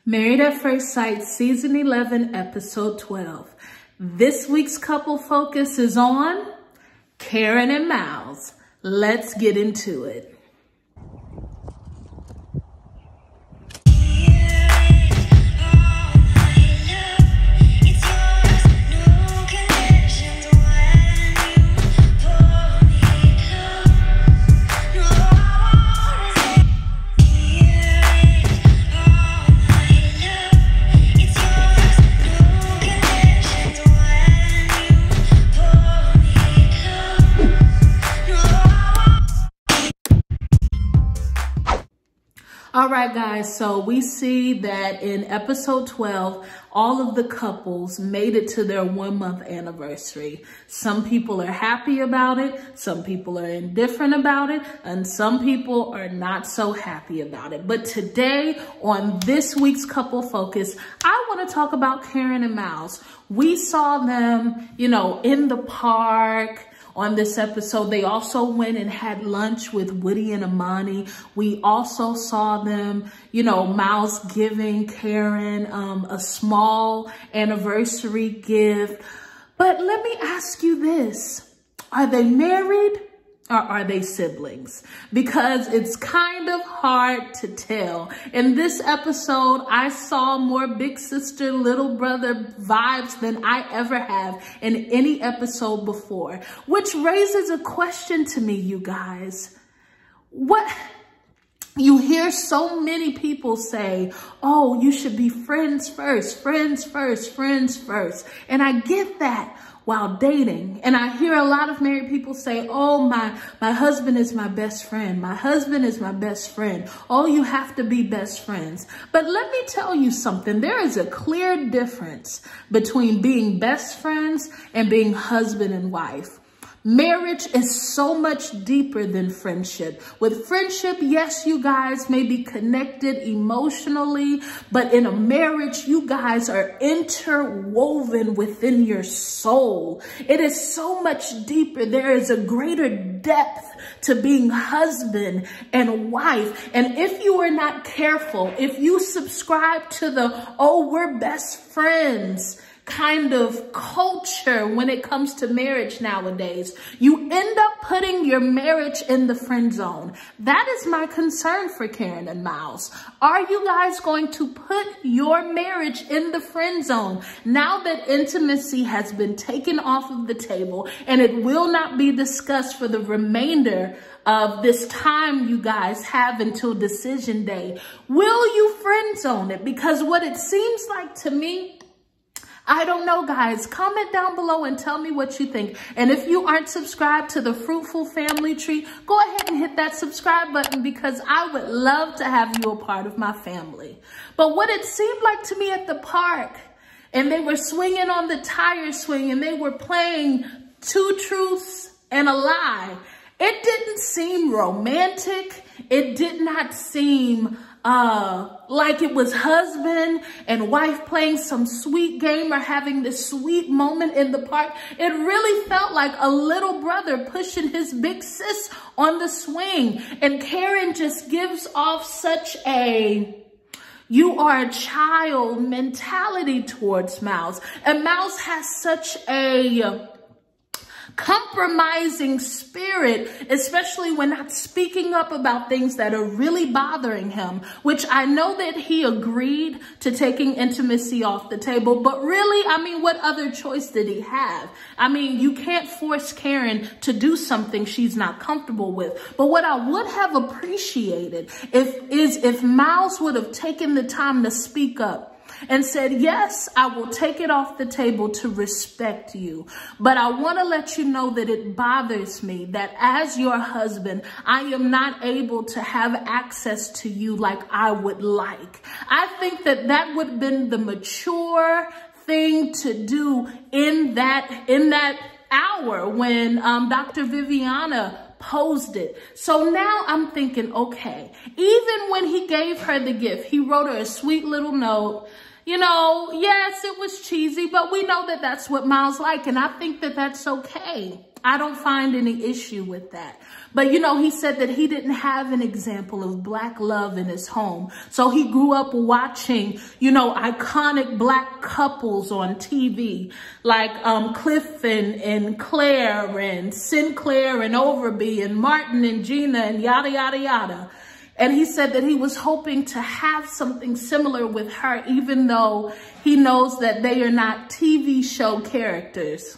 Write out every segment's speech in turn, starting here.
Married at First Sight, Season 11, Episode 12. This week's couple focus is on Karen and Miles. Let's get into it. All right, guys, so we see that in episode 12, all of the couples made it to their 1-month anniversary. Some people are happy about it, some people are indifferent about it, and some people are not so happy about it. But today, on this week's couple focus, I want to talk about Karen and Miles. We saw them, in the park. On this episode, they also went and had lunch with Woody and Amani. We also saw them, Miles giving Karen a small anniversary gift. But let me ask you this. Are they married or are they siblings? Because it's kind of hard to tell. In this episode, I saw more big sister, little brother vibes than I ever have in any episode before, which raises a question to me, you guys. You hear so many people say, oh, you should be friends first, friends first, friends first. And I get that while dating. And I hear a lot of married people say, oh, my husband is my best friend. My husband is my best friend. Oh, you have to be best friends. But let me tell you something. There is a clear difference between being best friends and being husband and wife. Marriage is so much deeper than friendship. With friendship, yes, you guys may be connected emotionally, but in a marriage, you guys are interwoven within your soul. It is so much deeper. There is a greater depth to being husband and wife. And if you are not careful, if you subscribe to the, oh, we're best friends kind of culture when it comes to marriage nowadays, you end up putting your marriage in the friend zone. That is my concern for Karen and Miles. Are you guys going to put your marriage in the friend zone now that intimacy has been taken off of the table and it will not be discussed for the remainder of this time you guys have until decision day? Will you friend zone it? Because what it seems like to me, I don't know, guys. Comment down below and tell me what you think. And if you aren't subscribed to the Fruitful Family tree, go ahead and hit that subscribe button because I would love to have you a part of my family. But what it seemed like to me at the park, and they were swinging on the tire swing and they were playing Two Truths and a Lie. It didn't seem romantic. It did not seem like it was husband and wife playing some sweet game or having this sweet moment in the park. It really felt like a little brother pushing his big sis on the swing. And Karen just gives off such a, you are a child mentality towards Miles. And Miles has such a compromising spirit, especially when not speaking up about things that are really bothering him, which I know that he agreed to taking intimacy off the table. But really, what other choice did he have? You can't force Karen to do something she's not comfortable with. But what I would have appreciated if Miles would have taken the time to speak up and said, yes, I will take it off the table to respect you. But I want to let you know that it bothers me that as your husband, I am not able to have access to you like I would like. I think that that would have been the mature thing to do in that hour when Dr. Viviana posed it. So now I'm thinking, okay, even when he gave her the gift, he wrote her a sweet little note. Yes, it was cheesy, but we know that that's what Miles like, and I think that that's okay. I don't find any issue with that. But, you know, he said that he didn't have an example of Black love in his home. So he grew up watching, you know, iconic Black couples on TV, like Cliff and Claire and Sinclair and Overby and Martin and Gina and yada, yada, yada. And he said that he was hoping to have something similar with her, even though he knows that they are not TV show characters.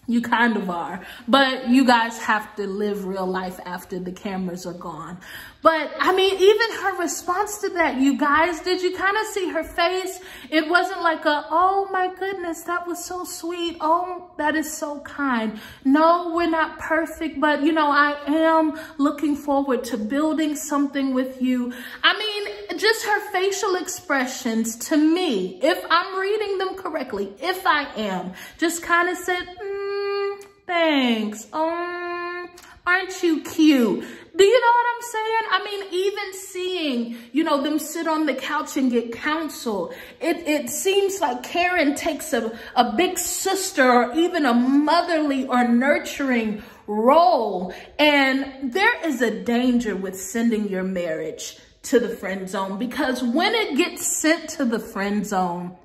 You kind of are, but you guys have to live real life after the cameras are gone. But I mean, even her response to that, you guys, did you kind of see her face? It wasn't like oh my goodness, that was so sweet. Oh, that is so kind. No, we're not perfect, but you know, I am looking forward to building something with you. I mean, just her facial expressions to me, if I'm reading them correctly, if I am, just kind of said, thanks. Aren't you cute? Do you know what I'm saying? I mean, even seeing, you know, them sit on the couch and get counsel, it seems like Karen takes a big sister or even a motherly or nurturing role. And there is a danger with sending your marriage to the friend zone, because when it gets sent to the friend zone,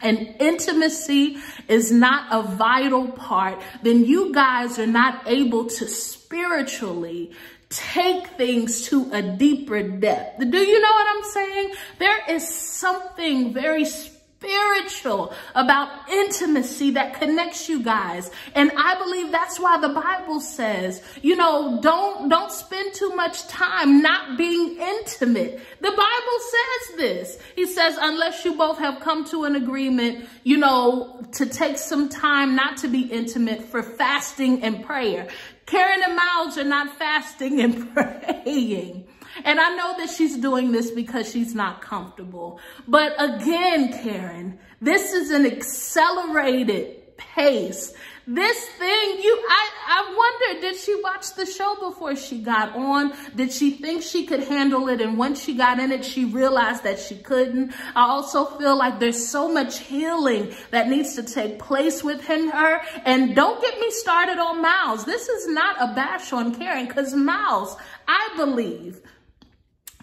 and intimacy is not a vital part, then you guys are not able to spiritually take things to a deeper depth. Do you know what I'm saying? There is something very spiritual about intimacy that connects you guys. And I believe that's why the Bible says, you know, don't spend too much time not being intimate. The Bible says this. He says, unless you both have come to an agreement, you know, to take some time not to be intimate for fasting and prayer. Karen and Miles are not fasting and praying. And I know that she's doing this because she's not comfortable. But again, Karen, this is an accelerated pace. This thing, I wonder, did she watch the show before she got on? Did she think she could handle it? And once she got in it, she realized that she couldn't. I also feel like there's so much healing that needs to take place within her. And don't get me started on Miles. This is not a bash on Karen, because Miles, I believe,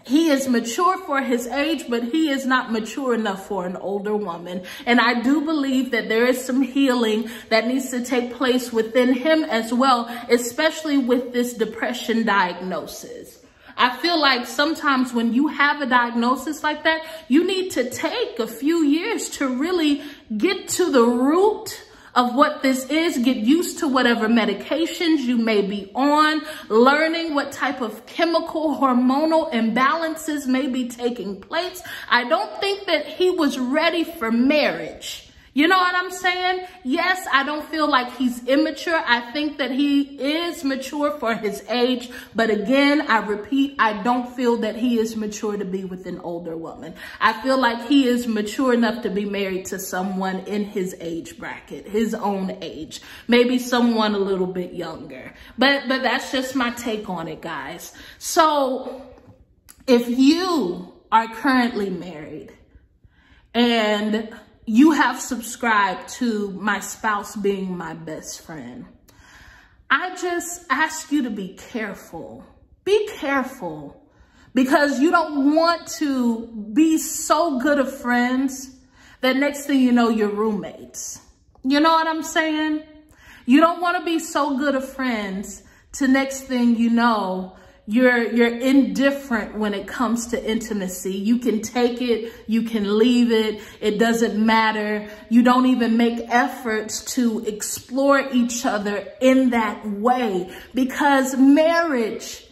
he is mature for his age, but he is not mature enough for an older woman. And I do believe that there is some healing that needs to take place within him as well, especially with this depression diagnosis. I feel like sometimes when you have a diagnosis like that, you need to take a few years to really get to the root of what this is, get used to whatever medications you may be on, learning what type of chemical, hormonal imbalances may be taking place. I don't think that he was ready for marriage. You know what I'm saying? Yes, I don't feel like he's immature. I think that he is mature for his age. But again, I repeat, I don't feel that he is mature to be with an older woman. I feel like he is mature enough to be married to someone in his age bracket, his own age, maybe someone a little bit younger. But that's just my take on it, guys. So if you are currently married and you have subscribed to my spouse being my best friend, I just ask you to be careful. Be careful, because you don't want to be so good of friends that next thing you know, you're roommates. You know what I'm saying? You don't want to be so good of friends to next thing you know, you're indifferent when it comes to intimacy. You can take it, you can leave it, it doesn't matter. You don't even make efforts to explore each other in that way, because marriage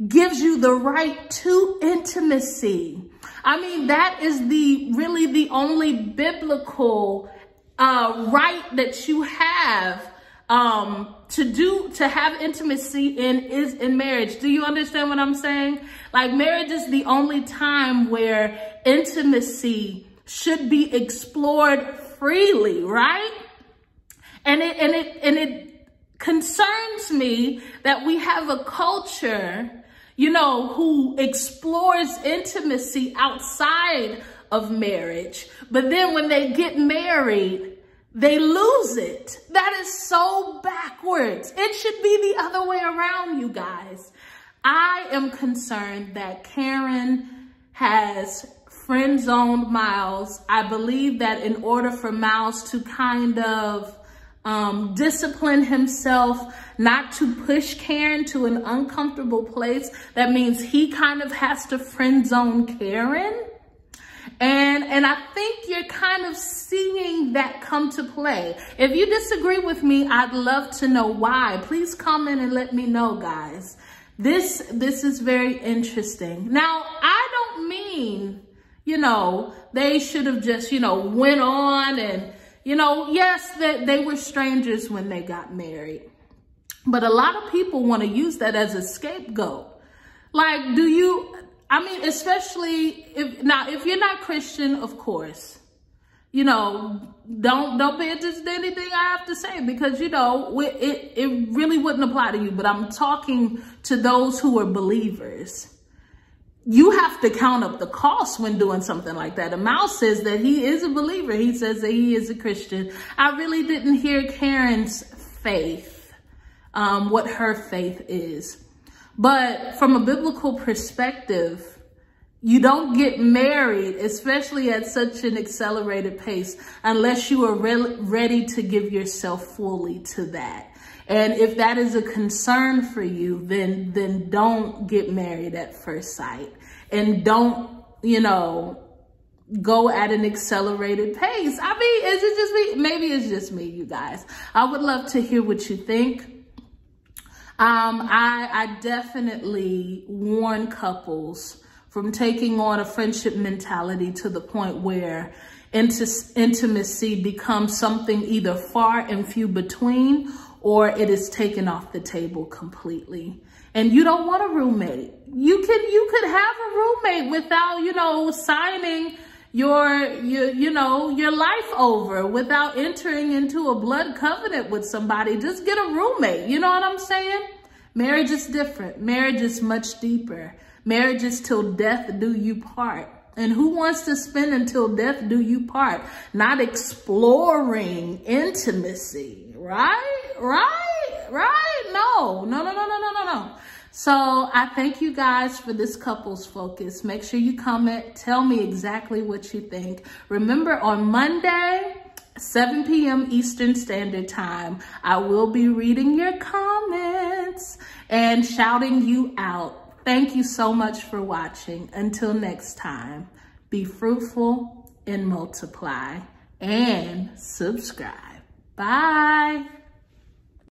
gives you the right to intimacy. I mean, that is really the only biblical right that you have to have intimacy in marriage. Do you understand what I'm saying? Like, marriage is the only time where intimacy should be explored freely, right? And it concerns me that we have a culture, you know, who explores intimacy outside of marriage, but then when they get married, they lose it. That is so backwards. It should be the other way around, you guys. I am concerned that Karen has friend-zoned Miles. I believe that in order for Miles to kind of discipline himself, not to push Karen to an uncomfortable place, that means he kind of has to friend-zone Karen. And I think you're kind of seeing that come to play. If you disagree with me, I'd love to know why. Please comment and let me know, guys. This is very interesting. Now, I don't mean, you know, they should have just, you know, went on and, you know, yes, that they were strangers when they got married. But a lot of people want to use that as a scapegoat. Like, I mean, especially if you're not Christian, of course, you know, don't pay attention to anything I have to say, because, you know, it really wouldn't apply to you. But I'm talking to those who are believers. You have to count up the cost when doing something like that. And Miles says that he is a believer. He says that he is a Christian. I really didn't hear Karen's faith, what her faith is. But from a biblical perspective, you don't get married, especially at such an accelerated pace, unless you are ready to give yourself fully to that. And if that is a concern for you, then don't get married at first sight. And don't, you know, go at an accelerated pace. I mean, is it just me? Maybe it's just me, you guys. I would love to hear what you think. I definitely warn couples from taking on a friendship mentality to the point where intimacy becomes something either far and few between, or it is taken off the table completely. And you don't want a roommate. You could have a roommate without, you know, signing your life over, without entering into a blood covenant with somebody. Just get a roommate. You know what I'm saying? Marriage is different. Marriage is much deeper. Marriage is till death do you part. And who wants to spend until death do you part? Not exploring intimacy, right? No. So I thank you guys for this couples focus. Make sure you comment. Tell me exactly what you think. Remember, on Monday, 7 p.m. Eastern Standard Time, I will be reading your comments and shouting you out. Thank you so much for watching. Until next time, be fruitful and multiply, and subscribe. Bye.